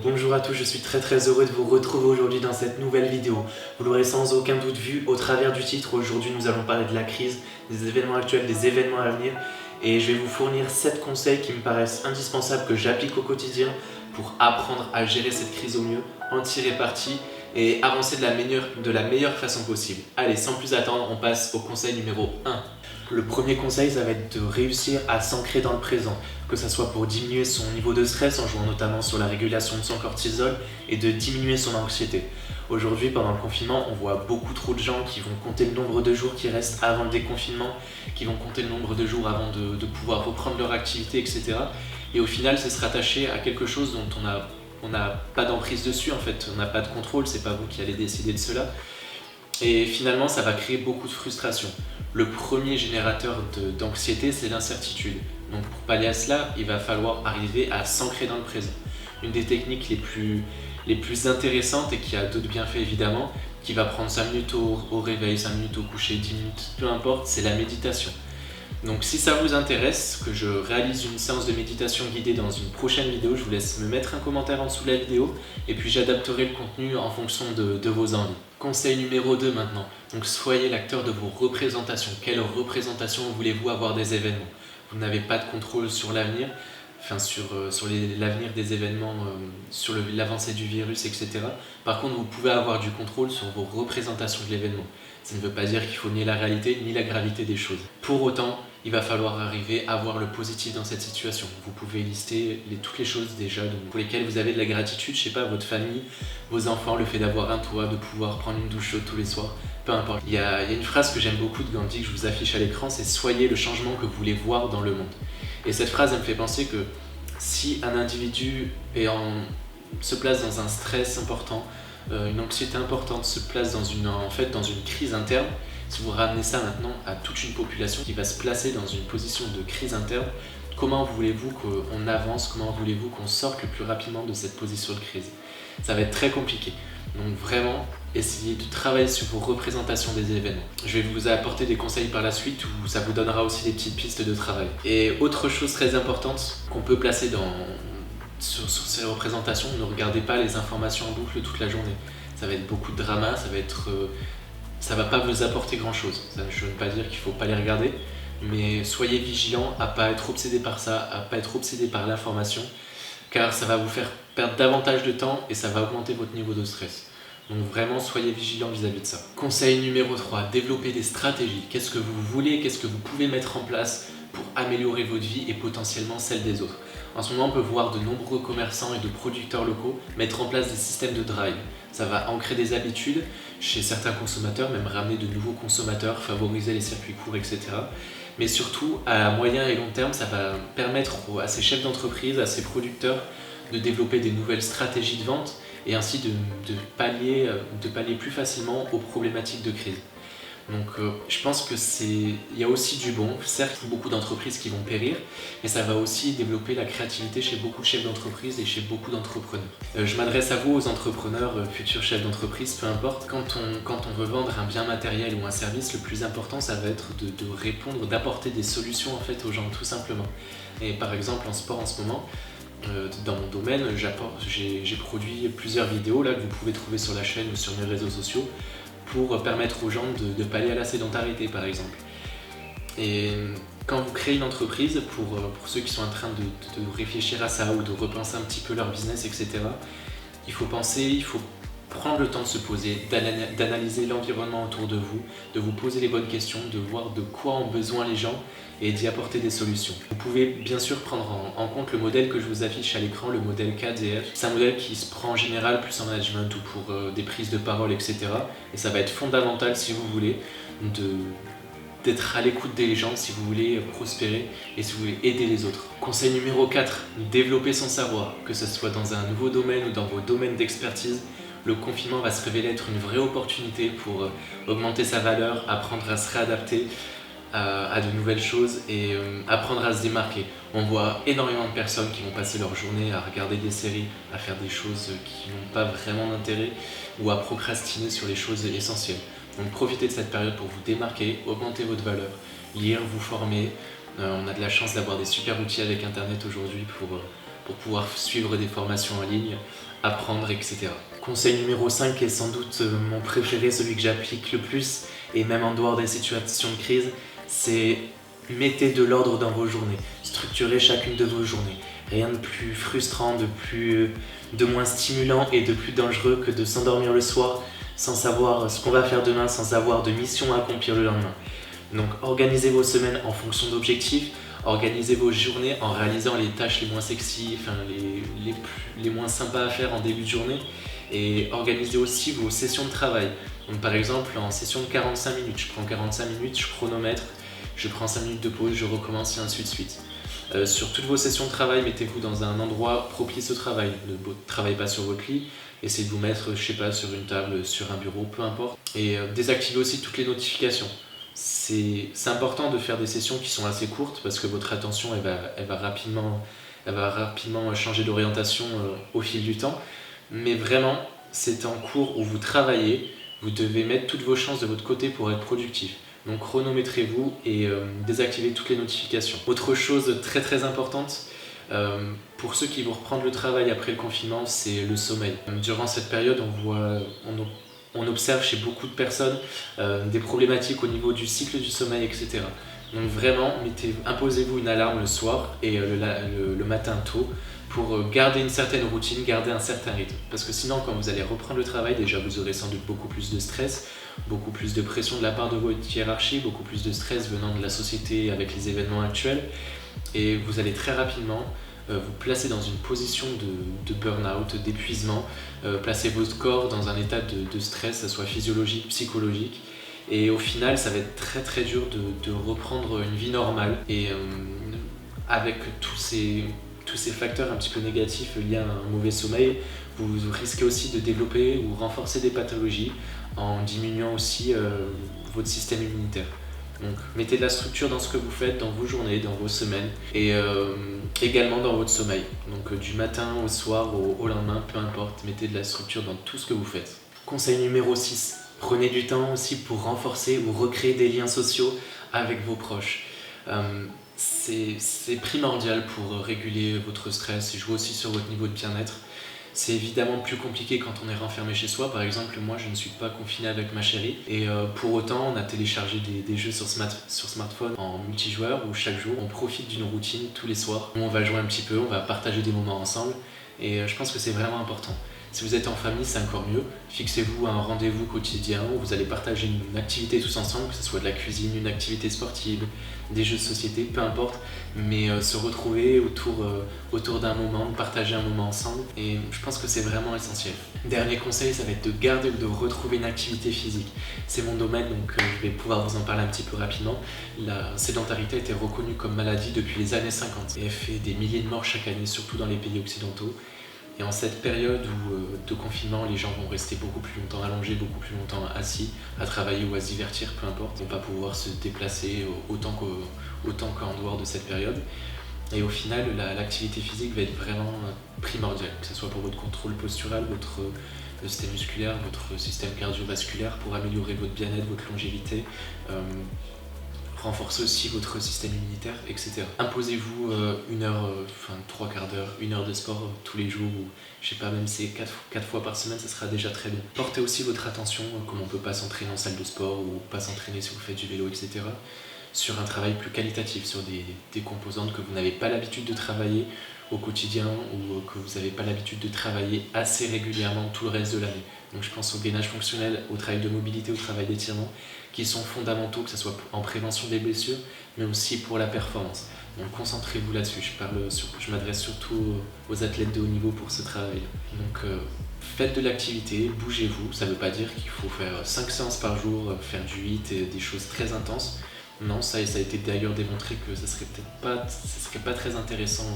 Bonjour à tous, je suis très heureux de vous retrouver aujourd'hui dans cette nouvelle vidéo. Vous l'aurez sans aucun doute vu au travers du titre. Aujourd'hui nous allons parler de la crise, des événements actuels, des événements à venir. Et je vais vous fournir 7 conseils qui me paraissent indispensables, que j'applique au quotidien pour apprendre à gérer cette crise au mieux, en tirer parti et avancer de la meilleure façon possible. Allez, sans plus attendre, on passe au conseil numéro 1. Le premier conseil, ça va être de réussir à s'ancrer dans le présent, que ce soit pour diminuer son niveau de stress en jouant notamment sur la régulation de son cortisol et de diminuer son anxiété. Aujourd'hui, pendant le confinement, on voit beaucoup trop de gens qui vont compter le nombre de jours qui restent avant le déconfinement, qui vont compter le nombre de jours avant de pouvoir reprendre leur activité, etc. Et au final, c'est se rattacher à quelque chose dont on n'a pas d'emprise dessus, en fait, on n'a pas de contrôle, c'est pas vous qui allez décider de cela. Et finalement, ça va créer beaucoup de frustration. Le premier générateur d'anxiété, c'est l'incertitude. Donc pour pallier à cela, il va falloir arriver à s'ancrer dans le présent. Une des techniques les plus intéressantes et qui a d'autres bienfaits évidemment, qui va prendre 5 minutes au réveil, 5 minutes au coucher, 10 minutes, peu importe, c'est la méditation. Donc si ça vous intéresse, que je réalise une séance de méditation guidée dans une prochaine vidéo, je vous laisse me mettre un commentaire en dessous de la vidéo et puis j'adapterai le contenu en fonction de vos envies. Conseil numéro 2 maintenant, donc soyez l'acteur de vos représentations. Quelle représentation voulez-vous avoir des événements? Vous n'avez pas de contrôle sur l'avenir, sur l'avenir des événements, sur l'avancée du virus, etc. Par contre, vous pouvez avoir du contrôle sur vos représentations de l'événement. Ça ne veut pas dire qu'il faut nier la réalité ni la gravité des choses. Pour autant, il va falloir arriver à voir le positif dans cette situation. Vous pouvez lister toutes les choses déjà pour lesquelles vous avez de la gratitude, je sais pas, votre famille, vos enfants, le fait d'avoir un toit, de pouvoir prendre une douche chaude tous les soirs, peu importe. Il y a une phrase que j'aime beaucoup de Gandhi que je vous affiche à l'écran, c'est « Soyez le changement que vous voulez voir dans le monde ». Et cette phrase, elle me fait penser que si un individu se place dans un stress important, une anxiété importante, se place dans une crise interne, si vous ramenez ça maintenant à toute une population qui va se placer dans une position de crise interne, comment voulez-vous qu'on avance, comment voulez-vous qu'on sorte le plus rapidement de cette position de crise? Ça va être très compliqué. Donc vraiment, essayez de travailler sur vos représentations des événements. Je vais vous apporter des conseils par la suite où ça vous donnera aussi des petites pistes de travail. Et autre chose très importante qu'on peut placer sur ces représentations, ne regardez pas les informations en boucle toute la journée. Ça va être beaucoup de drama, ça va pas vous apporter grand chose. Ça, je ne veux pas dire qu'il faut pas les regarder, mais soyez vigilants à pas être obsédé par ça, à pas être obsédé par l'information, car ça va vous faire perdre davantage de temps et ça va augmenter votre niveau de stress. Donc vraiment, soyez vigilants vis-à-vis de ça. Conseil numéro 3, développez des stratégies. Qu'est-ce que vous voulez, qu'est-ce que vous pouvez mettre en place pour améliorer votre vie et potentiellement celle des autres. En ce moment, on peut voir de nombreux commerçants et de producteurs locaux mettre en place des systèmes de drive. Ça va ancrer des habitudes chez certains consommateurs, même ramener de nouveaux consommateurs, favoriser les circuits courts, etc. Mais surtout, à moyen et long terme, ça va permettre à ces chefs d'entreprise, à ces producteurs, de développer des nouvelles stratégies de vente et ainsi de pallier plus facilement aux problématiques de crise. Donc je pense qu'il y a aussi du bon, certes beaucoup d'entreprises qui vont périr, mais ça va aussi développer la créativité chez beaucoup de chefs d'entreprise et chez beaucoup d'entrepreneurs. Je m'adresse à vous, aux entrepreneurs, futurs chefs d'entreprise, peu importe, quand on veut vendre un bien matériel ou un service, le plus important ça va être de répondre, d'apporter des solutions en fait aux gens tout simplement. Et par exemple en sport en ce moment, dans mon domaine, j'ai produit plusieurs vidéos là, que vous pouvez trouver sur la chaîne ou sur mes réseaux sociaux pour permettre aux gens de pallier à la sédentarité par exemple. Et quand vous créez une entreprise, pour ceux qui sont en train de réfléchir à ça ou de repenser un petit peu leur business, etc., il faut prendre le temps de se poser, d'analyser l'environnement autour de vous poser les bonnes questions, de voir de quoi ont besoin les gens et d'y apporter des solutions. Vous pouvez bien sûr prendre en compte le modèle que je vous affiche à l'écran, le modèle KDF. C'est un modèle qui se prend en général plus en management ou pour des prises de parole, etc. Et ça va être fondamental si vous voulez d'être à l'écoute des gens, si vous voulez prospérer et si vous voulez aider les autres. Conseil numéro 4, développer son savoir, que ce soit dans un nouveau domaine ou dans vos domaines d'expertise. Le confinement va se révéler être une vraie opportunité pour augmenter sa valeur, apprendre à se réadapter à de nouvelles choses et apprendre à se démarquer. On voit énormément de personnes qui vont passer leur journée à regarder des séries, à faire des choses qui n'ont pas vraiment d'intérêt ou à procrastiner sur les choses essentielles. Donc profitez de cette période pour vous démarquer, augmenter votre valeur, lire, vous former. On a de la chance d'avoir des super outils avec internet aujourd'hui pour pouvoir suivre des formations en ligne, apprendre, etc. Conseil numéro 5 est sans doute mon préféré, celui que j'applique le plus, et même en dehors des situations de crise, c'est mettez de l'ordre dans vos journées, structurez chacune de vos journées. Rien de plus frustrant, de moins stimulant et de plus dangereux que de s'endormir le soir sans savoir ce qu'on va faire demain, sans avoir de mission à accomplir le lendemain. Donc organisez vos semaines en fonction d'objectifs, organisez vos journées en réalisant les tâches les moins sexy, enfin les moins sympas à faire en début de journée, et organisez aussi vos sessions de travail. Donc par exemple en session de 45 minutes, je prends 45 minutes, je chronomètre, je prends 5 minutes de pause, je recommence et ainsi de suite. Sur toutes vos sessions de travail, mettez-vous dans un endroit propice au travail. Ne travaillez pas sur votre lit, essayez de vous mettre, je sais pas, sur une table, sur un bureau, peu importe. Et désactivez aussi toutes les notifications. C'est important de faire des sessions qui sont assez courtes parce que votre attention elle va rapidement changer d'orientation au fil du temps. Mais vraiment, c'est en cours où vous travaillez, vous devez mettre toutes vos chances de votre côté pour être productif. Donc chronométrez-vous et désactivez toutes les notifications. Autre chose très très importante, pour ceux qui vont reprendre le travail après le confinement, c'est le sommeil. Durant cette période, on observe chez beaucoup de personnes des problématiques au niveau du cycle du sommeil, etc. Donc vraiment, imposez-vous une alarme le soir et le matin tôt pour garder une certaine routine, garder un certain rythme. Parce que sinon, quand vous allez reprendre le travail, déjà vous aurez sans doute beaucoup plus de stress, beaucoup plus de pression de la part de votre hiérarchie, beaucoup plus de stress venant de la société avec les événements actuels. Et vous allez très rapidement vous placer dans une position de burn-out, d'épuisement, placer votre corps dans un état de stress, que ce soit physiologique, psychologique. Et au final, ça va être très très dur de reprendre une vie normale. Et avec tous ces facteurs un petit peu négatifs liés à un mauvais sommeil, vous risquez aussi de développer ou renforcer des pathologies en diminuant aussi votre système immunitaire. Donc mettez de la structure dans ce que vous faites, dans vos journées, dans vos semaines et également dans votre sommeil. Donc du matin au soir, au lendemain, peu importe, mettez de la structure dans tout ce que vous faites. Conseil numéro 6, prenez du temps aussi pour renforcer ou recréer des liens sociaux avec vos proches. C'est primordial pour réguler votre stress et jouer aussi sur votre niveau de bien-être. C'est évidemment plus compliqué quand on est renfermé chez soi. Par exemple, moi je ne suis pas confiné avec ma chérie et pour autant on a téléchargé des jeux sur smartphone en multijoueur où chaque jour on profite d'une routine tous les soirs. On va jouer un petit peu, on va partager des moments ensemble et je pense que c'est vraiment important. Si vous êtes en famille, c'est encore mieux. Fixez-vous un rendez-vous quotidien où vous allez partager une activité tous ensemble, que ce soit de la cuisine, une activité sportive, des jeux de société, peu importe, mais se retrouver autour d'un moment, de partager un moment ensemble, et je pense que c'est vraiment essentiel. Dernier conseil, ça va être de garder ou de retrouver une activité physique. C'est mon domaine, donc je vais pouvoir vous en parler un petit peu rapidement. La sédentarité a été reconnue comme maladie depuis les années 50 et elle fait des milliers de morts chaque année, surtout dans les pays occidentaux. Et en cette période de confinement, les gens vont rester beaucoup plus longtemps allongés, beaucoup plus longtemps assis, à travailler ou à se divertir, peu importe. Ils vont pas pouvoir se déplacer autant qu'en dehors de cette période. Et au final, l'activité physique va être vraiment primordiale, que ce soit pour votre contrôle postural, votre système musculaire, votre système cardiovasculaire, pour améliorer votre bien-être, votre longévité. Renforcer aussi votre système immunitaire, etc. Imposez-vous une heure, trois quarts d'heure, une heure de sport tous les jours, ou je sais pas, même si c'est 4 fois par semaine, ça sera déjà très bien. Portez aussi votre attention, comme on peut pas s'entraîner en salle de sport, ou pas s'entraîner si vous faites du vélo, etc. Sur un travail plus qualitatif, sur des composantes que vous n'avez pas l'habitude de travailler au quotidien, ou que vous n'avez pas l'habitude de travailler assez régulièrement tout le reste de l'année. Donc je pense au gainage fonctionnel, au travail de mobilité, au travail d'étirement, qui sont fondamentaux, que ce soit en prévention des blessures, mais aussi pour la performance. Donc concentrez-vous là-dessus. Je m'adresse surtout aux athlètes de haut niveau pour ce travail. Donc faites de l'activité, bougez-vous. Ça ne veut pas dire qu'il faut faire 5 séances par jour, faire du HIIT et des choses très intenses. Non, ça a été d'ailleurs démontré que ça serait pas très intéressant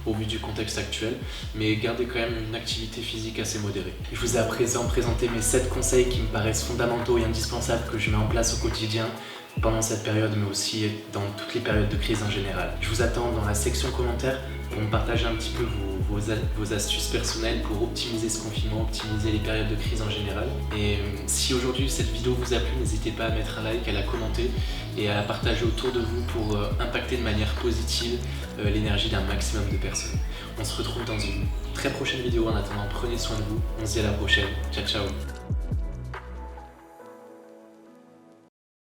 au vu du contexte actuel, mais gardez quand même une activité physique assez modérée. Je vous ai à présent présenté mes 7 conseils qui me paraissent fondamentaux et indispensables que je mets en place au quotidien pendant cette période, mais aussi dans toutes les périodes de crise en général. Je vous attends dans la section commentaires pour me partager un petit peu vos astuces personnelles pour optimiser ce confinement, optimiser les périodes de crise en général. Et si aujourd'hui cette vidéo vous a plu, n'hésitez pas à mettre un like, à la commenter et à la partager autour de vous pour impacter de manière positive l'énergie d'un maximum de personnes. On se retrouve dans une très prochaine vidéo. En attendant, prenez soin de vous. On se dit à la prochaine. Ciao ciao.